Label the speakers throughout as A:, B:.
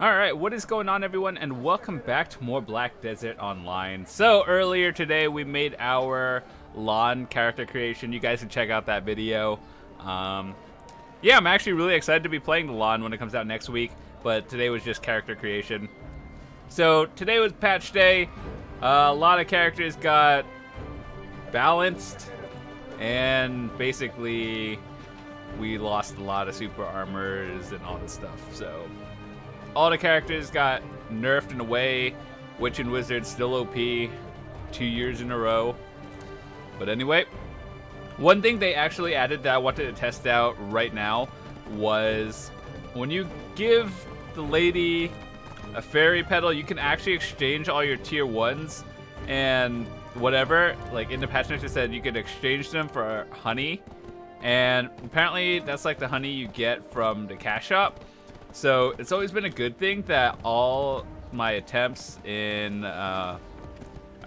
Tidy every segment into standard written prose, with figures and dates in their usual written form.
A: Alright, what is going on, everyone, and welcome back to more Black Desert Online. So, earlier today we made our Lahn character creation. You guys can check out that video. Yeah, I'm actually really excited to be playing the Lahn when it comes out next week, but today was just character creation. So, today was patch day. A lot of characters got balanced, and basically we lost a lot of super armors and all this stuff, so all the characters got nerfed in a way. Witch and Wizard still OP 2 years in a row. But anyway, one thing they actually added that I wanted to test out right now was when you give the lady a fairy petal, you can actually exchange all your tier 1s and whatever. Like in the patch notes it said you could exchange them for honey. And apparently that's like the honey you get from the cash shop. So it's always been a good thing that all my attempts in, I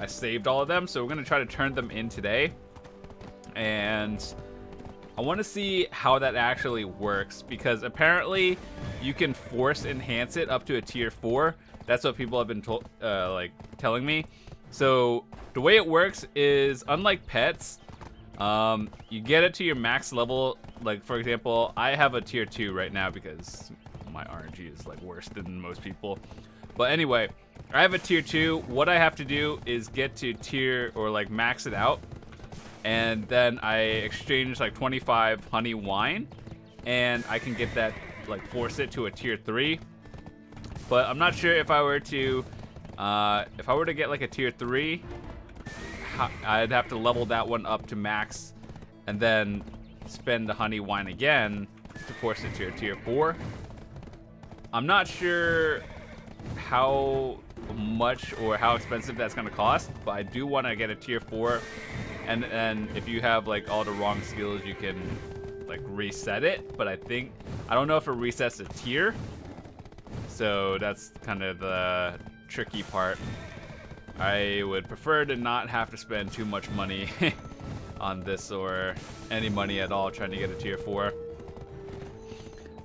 A: saved all of them. So we're going to try to turn them in today. And I want to see how that actually works, because apparently you can force enhance it up to a tier 4. That's what people have been telling me. So the way it works is, unlike pets, you get it to your max level. Like, for example, I have a tier 2 right now because my RNG is like worse than most people. But anyway, I have a tier 2. What I have to do is get to tier, or like max it out, and then I exchange like 25 honey wine, and I can get that, like force it to a tier 3. But I'm not sure if I were to get like a tier 3, I'd have to level that one up to max and then spend the honey wine again to force it to a tier 4. I'm not sure how much or how expensive that's going to cost, but I do want to get a tier 4. And then if you have like all the wrong skills, you can like reset it. But I don't know if it resets a tier. So that's kind of the tricky part. I would prefer to not have to spend too much money on this, or any money at all, trying to get a tier 4.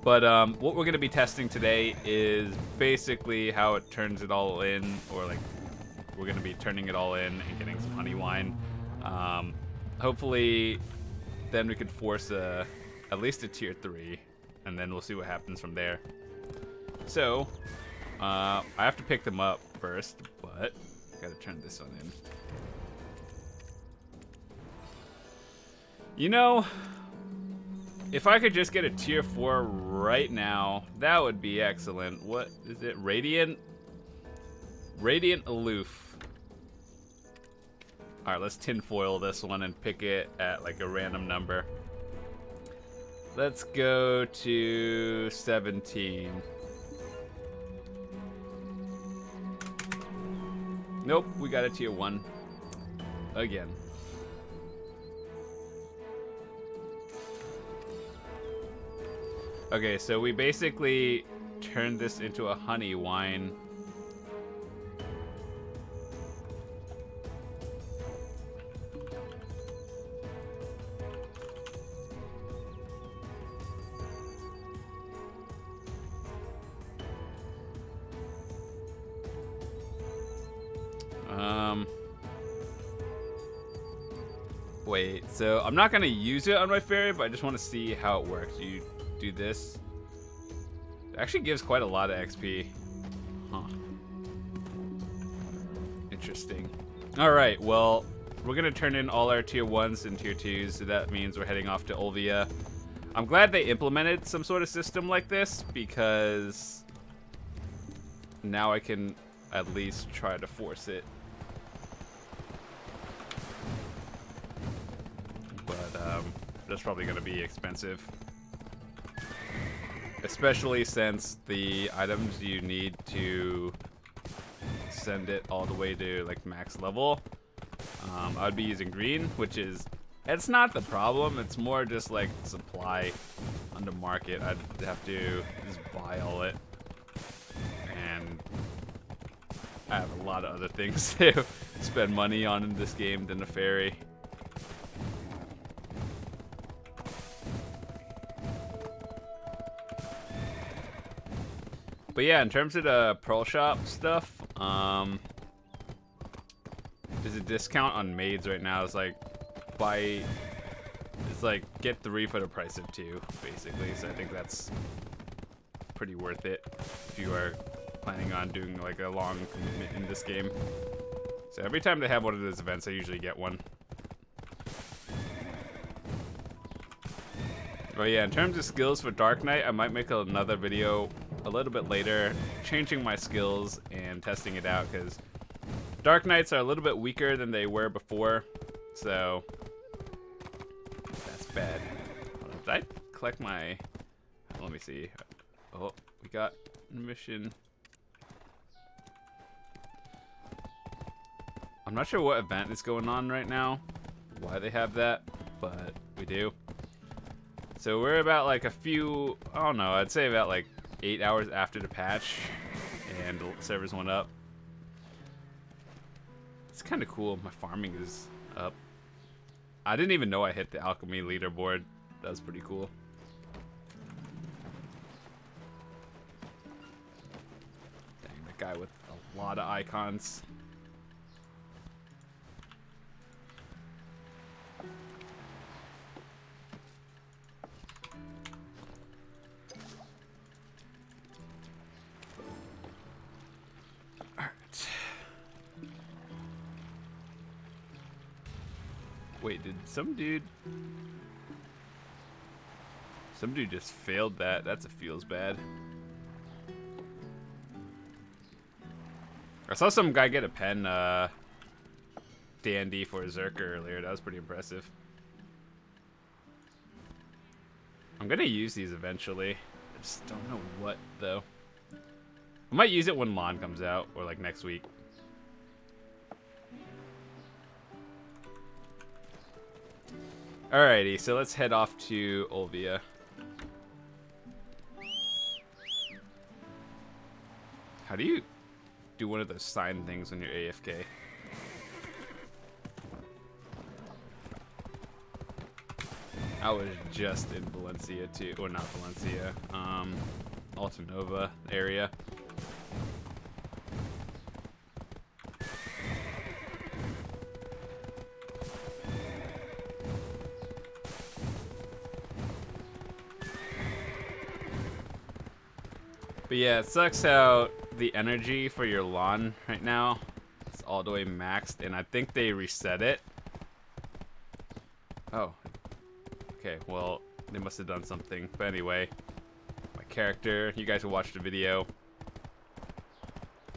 A: But what we're going to be testing today is basically how it turns it all in, or like we're going to be turning it all in and getting some honey wine. Hopefully then we could force at least a tier 3, and then we'll see what happens from there. So I have to pick them up first, but I gotta turn this one in. You know, if I could just get a tier 4 right now, that would be excellent. What is it? Radiant? Radiant Aloof. Alright, let's tinfoil this one and pick it at like a random number. Let's go to 17. Nope, we got a tier 1. Again. Okay, so we basically turned this into a honey wine. Wait, so I'm not gonna use it on my fairy, but I just want to see how it works. You do this. It actually gives quite a lot of XP. Huh. Interesting. Alright, well, we're gonna turn in all our tier 1s and tier 2s, so that means we're heading off to Olvia. I'm glad they implemented some sort of system like this, because now I can at least try to force it. But that's probably going to be expensive, especially since the items you need to send it all the way to like max level, I would be using green, which is, it's not the problem, it's more just like supply on the market. I'd have to just buy all it, and I have a lot of other things to spend money on in this game than a fairy. But yeah, in terms of the Pearl Shop stuff, there's a discount on maids right now. It's like get 3 for the price of 2, basically. So I think that's pretty worth it if you are planning on doing like a long commitment in this game. So every time they have one of those events, I usually get one. But yeah, in terms of skills for Dark Knight, I might make another video a little bit later, changing my skills and testing it out, because Dark Knights are a little bit weaker than they were before, so that's bad. Did I collect my... Let me see. Oh, we got a mission. I'm not sure what event is going on right now, why they have that, but we do. So we're about like a few, I don't know, I'd say about like 8 hours after the patch and the servers went up. It's kind of cool. My farming is up. I didn't even know I hit the alchemy leaderboard. That was pretty cool. Dang, that guy with a lot of icons. Wait, did some dude just failed that? That's a feels bad. I saw some guy get a pen dandy for a Zerker earlier. That was pretty impressive. I'm gonna use these eventually. I just don't know what though. I might use it when Lahn comes out or like next week. Alrighty, so let's head off to Olvia. How do you do one of those sign things when you're AFK? I was just in Valencia too, or not Valencia, Altanova area. But yeah, it sucks how the energy for your Lahn right now is all the way maxed, and I think they reset it. Oh. Okay, well, they must have done something. But anyway, my character, you guys will watch the video.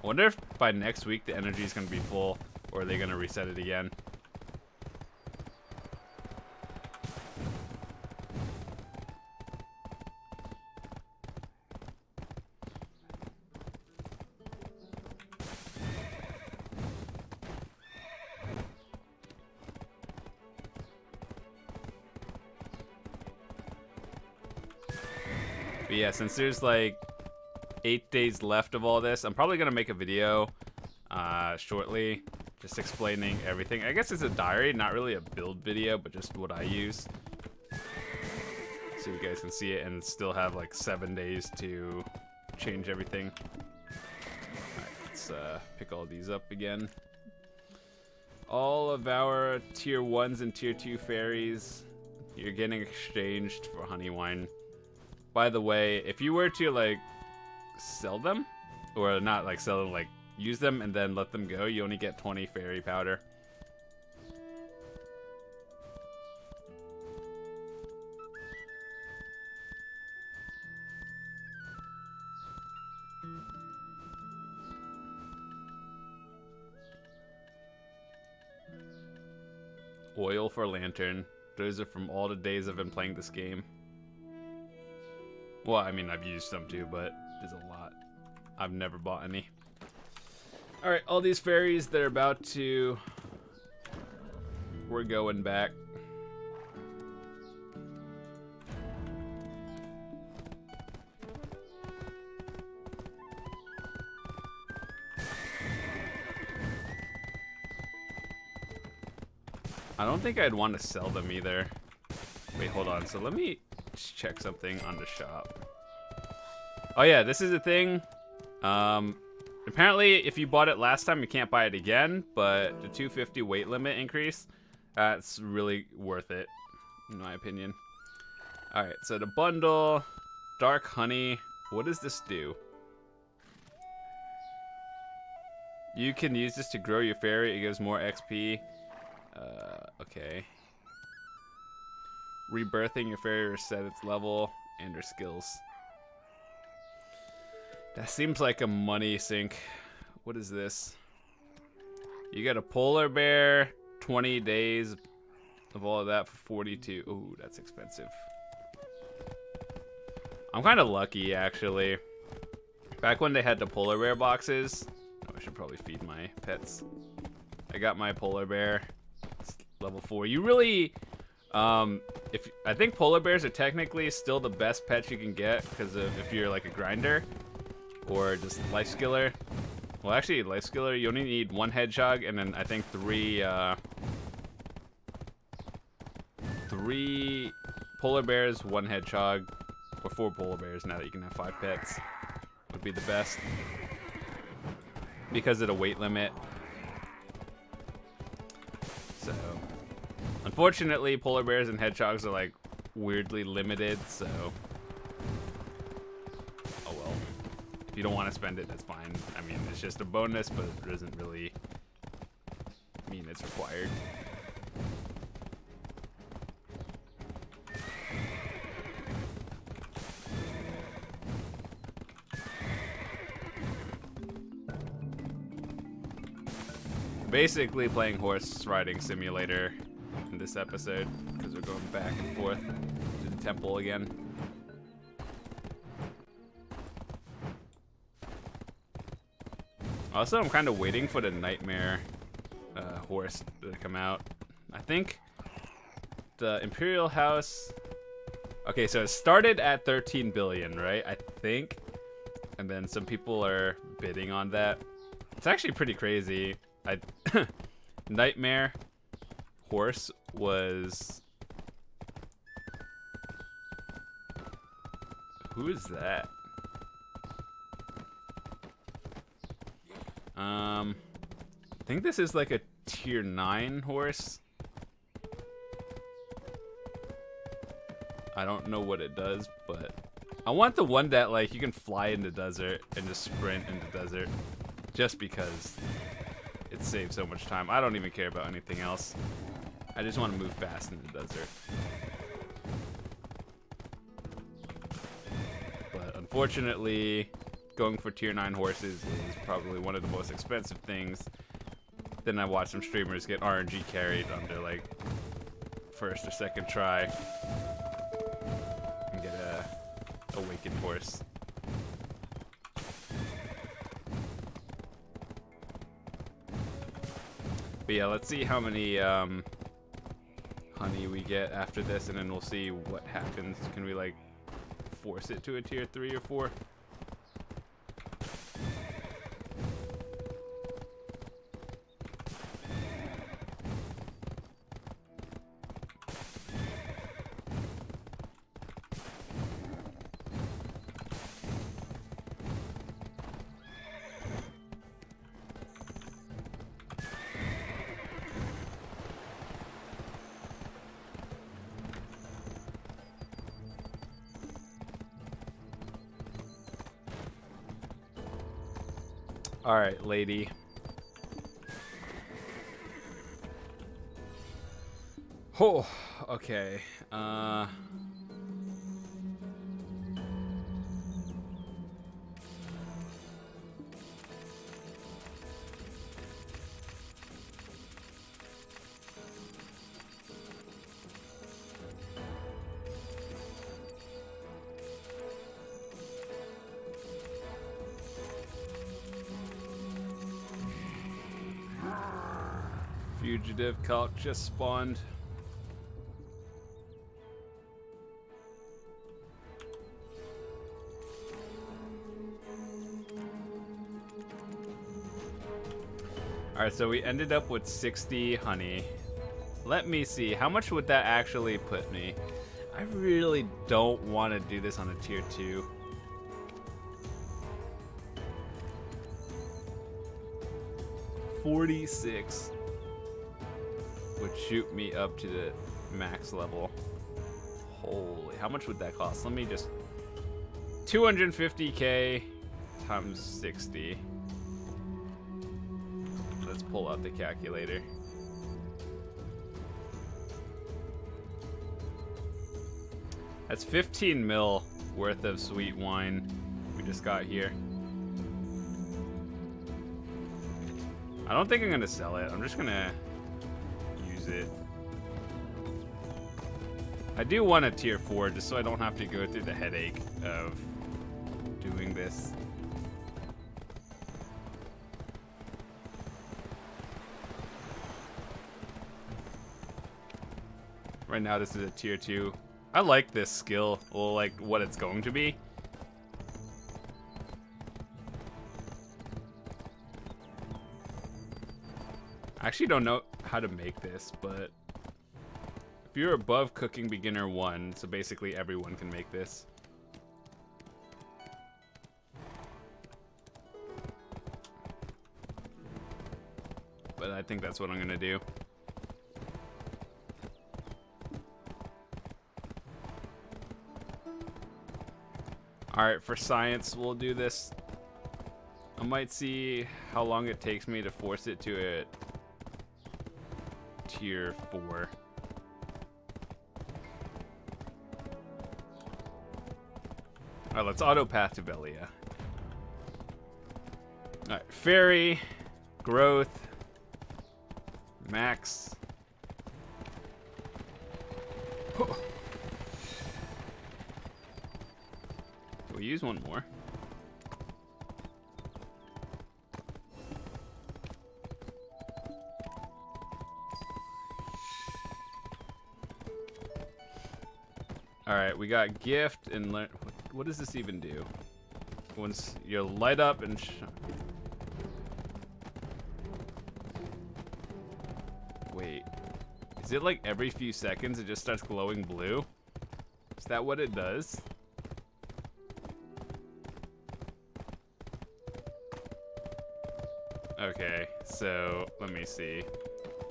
A: I wonder if by next week the energy is going to be full, or are they going to reset it again? But yeah, since there's like 8 days left of all this, I'm probably gonna make a video shortly, just explaining everything. I guess it's a diary, not really a build video, but just what I use, so you guys can see it and still have like 7 days to change everything. Alright, let's pick all these up again. All of our tier 1s and tier 2 fairies, you're getting exchanged for honey wine. By the way, if you were to like sell them, or not like sell them, like use them and then let them go, you only get 20 fairy powder. Oil for lantern. Those are from all the days I've been playing this game. Well, I mean, I've used some too, but there's a lot. I've never bought any. Alright, all these fairies, they're about to... We're going back. I don't think I'd want to sell them either. Wait, hold on. So let me just check something on the shop. Oh yeah, this is a thing. Apparently, if you bought it last time, you can't buy it again, but the 250 weight limit increase, that's really worth it, in my opinion. Alright, so the bundle, dark honey, what does this do? You can use this to grow your fairy, it gives more XP. Okay. Rebirthing your fairy reset its level and her skills. That seems like a money sink. What is this? You get a polar bear, 20 days of all of that for 42. Ooh, that's expensive. I'm kind of lucky, actually. Back when they had the polar bear boxes, I should probably feed my pets. I got my polar bear. It's level 4. You really, I think polar bears are technically still the best pets you can get because if you're like a grinder. Or just life skiller. Well, actually, life skiller, you only need 1 hedgehog, and then I think 3 polar bears, 1 hedgehog, or 4 polar bears. Now that you can have 5 pets, would be the best because of the weight limit. So, unfortunately, polar bears and hedgehogs are like weirdly limited. So. If you don't want to spend it, that's fine. I mean, it's just a bonus, but it doesn't really mean it's required. Basically playing horse riding simulator in this episode because we're going back and forth to the temple again. Also, I'm kind of waiting for the nightmare horse to come out. I think the Imperial House... Okay, so it started at 13 billion, right? I think. And then some people are bidding on that. It's actually pretty crazy. Nightmare horse was... Who is that? I think this is like a tier 9 horse. I don't know what it does, but I want the one that like you can fly in the desert and just sprint in the desert just because it saves so much time. I don't even care about anything else. I just want to move fast in the desert. But unfortunately, going for tier 9 horses is probably one of the most expensive things. Then I watch some streamers get RNG carried on their like first or second try and get a awakened horse. But yeah, let's see how many honey we get after this, and then we'll see what happens. Can we like force it to a tier 3 or 4? Alright, lady. Oh, okay. Fugitive Calc just spawned. Alright, so we ended up with 60 honey. Let me see, how much would that actually put me? I really don't want to do this on a tier 2. 46 would shoot me up to the max level. Holy, how much would that cost? Let me just... 250k times 60. Let's pull out the calculator. That's 15 mil worth of sweet wine we just got here. I don't think I'm gonna sell it. I'm just gonna use it. I do want a tier 4 just so I don't have to go through the headache of doing this. Right now this is a tier 2. I like this skill, well, like what it's going to be. I actually don't know how to make this, but if you're above cooking beginner 1, so basically everyone can make this. But I think that's what I'm gonna do. Alright, for science, we'll do this. I might see how long it takes me to force it to a tier 4. Alright, let's auto path to Velia. Alright, fairy, growth, max. We'll use one more. Alright, we got gift and learn. What does this even do? Once you light up and wait, is it like every few seconds it just starts glowing blue? Is that what it does? Okay, so let me see.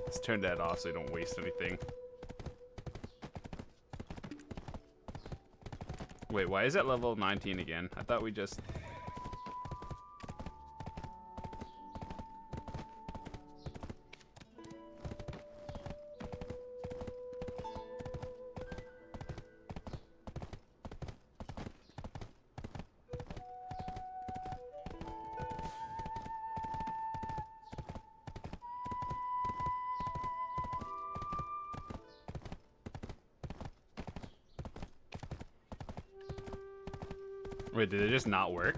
A: Let's turn that off so we don't waste anything. Wait, why is that level 19 again? I thought we just... Wait, did it just not work?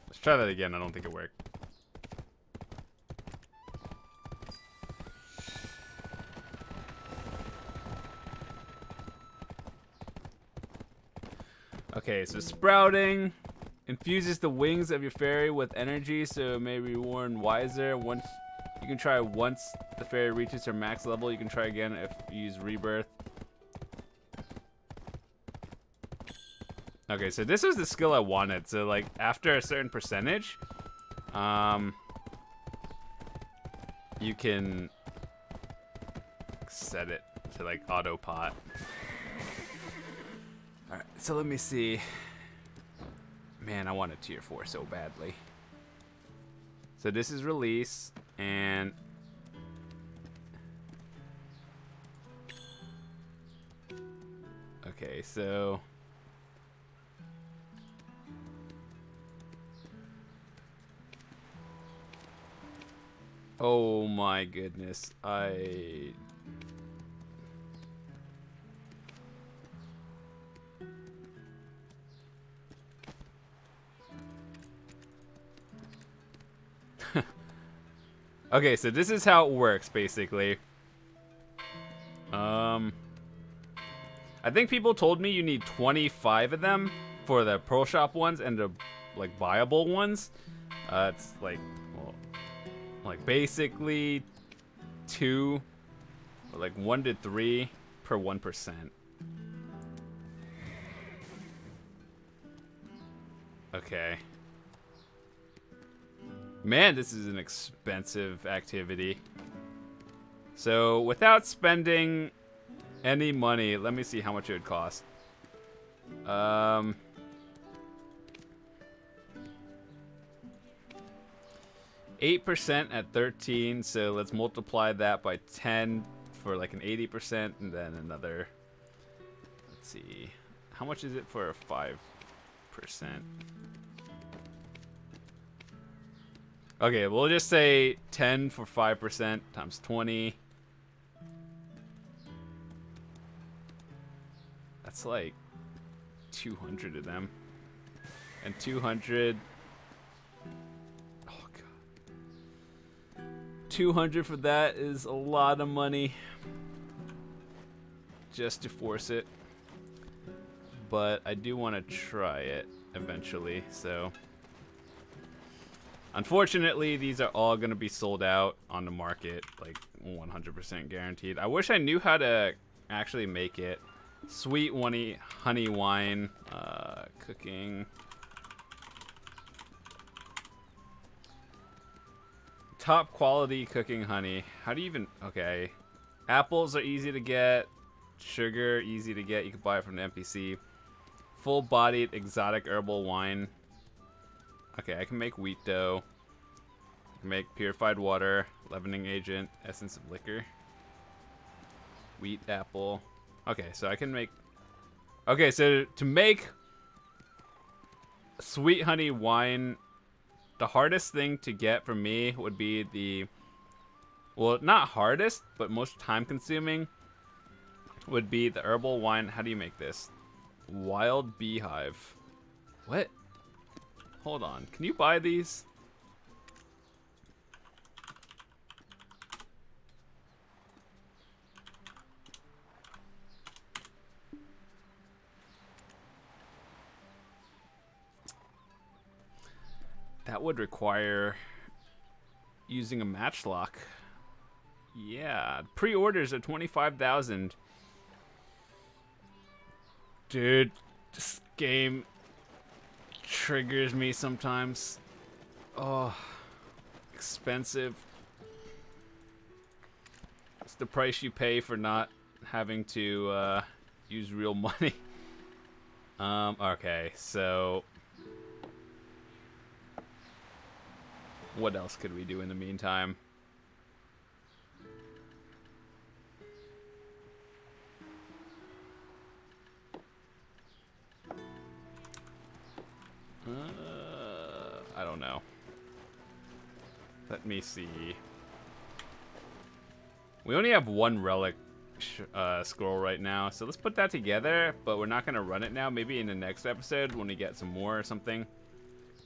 A: Let's try that again. I don't think it worked. Okay, so sprouting infuses the wings of your fairy with energy, so it may be worn wiser. Once you can try once the fairy reaches her max level. You can try again if you use Rebirth. Okay, so this was the skill I wanted. So like after a certain percentage, you can set it to like auto pot. All right, so let me see. Man, I want a tier 4 so badly. So this is release and okay, so oh my goodness, okay, so this is how it works basically. I think people told me you need 25 of them for the Pearl Shop ones and the like buyable ones. It's like, well, like basically 2 or like 1 to 3 per 1%. Okay. Man, this is an expensive activity. So, without spending any money, let me see how much it would cost. 8% at 13, so let's multiply that by 10 for like an 80%, and then another, let's see, how much is it for a 5%? Okay, we'll just say 10 for 5% times 20. That's like 200 of them. And 200... Oh, God. 200 for that is a lot of money. Just to force it. But I do want to try it eventually, so... Unfortunately, these are all going to be sold out on the market, like 100% guaranteed. I wish I knew how to actually make it. Sweet honey wine, cooking. Top quality cooking honey. How do you even... Okay. Apples are easy to get. Sugar, easy to get. You can buy it from the NPC. Full-bodied exotic herbal wine. Okay, I can make wheat dough. I can make purified water, leavening agent, essence of liquor. Wheat apple. Okay, so I can make... Okay, so to make sweet honey wine, the hardest thing to get for me would be the... Well, not hardest, but most time-consuming would be the herbal wine. How do you make this? Wild beehive. What? Hold on. Can you buy these? That would require using a matchlock. Yeah, pre-orders are 25,000. Dude, this game triggers me sometimes. Oh, expensive. It's the price you pay for not having to use real money. Okay, so what else could we do in the meantime? I don't know. Let me see. We only have one relic scroll right now, so let's put that together, but we're not going to run it now. Maybe in the next episode when we get some more or something.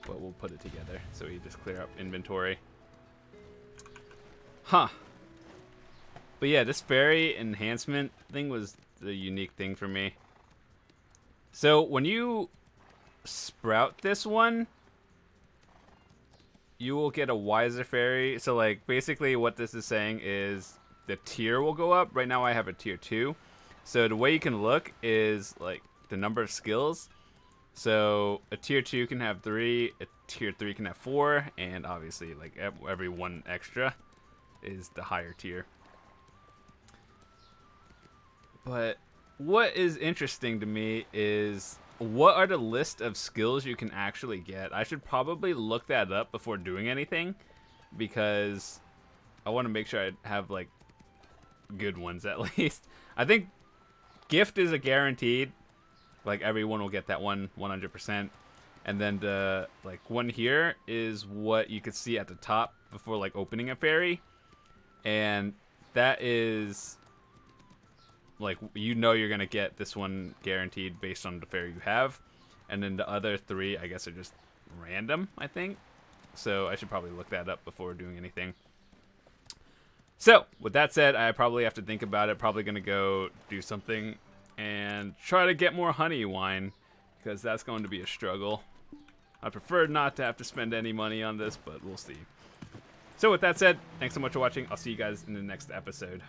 A: But we'll put it together so we just clear up inventory. Huh. But yeah, this fairy enhancement thing was the unique thing for me. So when you sprout this one, you will get a wiser fairy. So like basically what this is saying is the tier will go up. Right now I have a tier 2. So the way you can look is like the number of skills. So a tier 2 can have 3, a tier 3 can have 4, and obviously like every one extra is the higher tier. But what is interesting to me is what are the list of skills you can actually get? I should probably look that up before doing anything because I want to make sure I have like good ones at least. I think gift is a guaranteed. Like everyone will get that one 100%. And then the like one here is what you could see at the top before like opening a fairy. And that is like, you know, you're going to get this one guaranteed based on the fairy you have. And then the other 3, I guess, are just random, I think. So I should probably look that up before doing anything. So with that said, I probably have to think about it. Probably going to go do something and try to get more honey wine because that's going to be a struggle. I prefer not to have to spend any money on this, but we'll see. So with that said, thanks so much for watching. I'll see you guys in the next episode.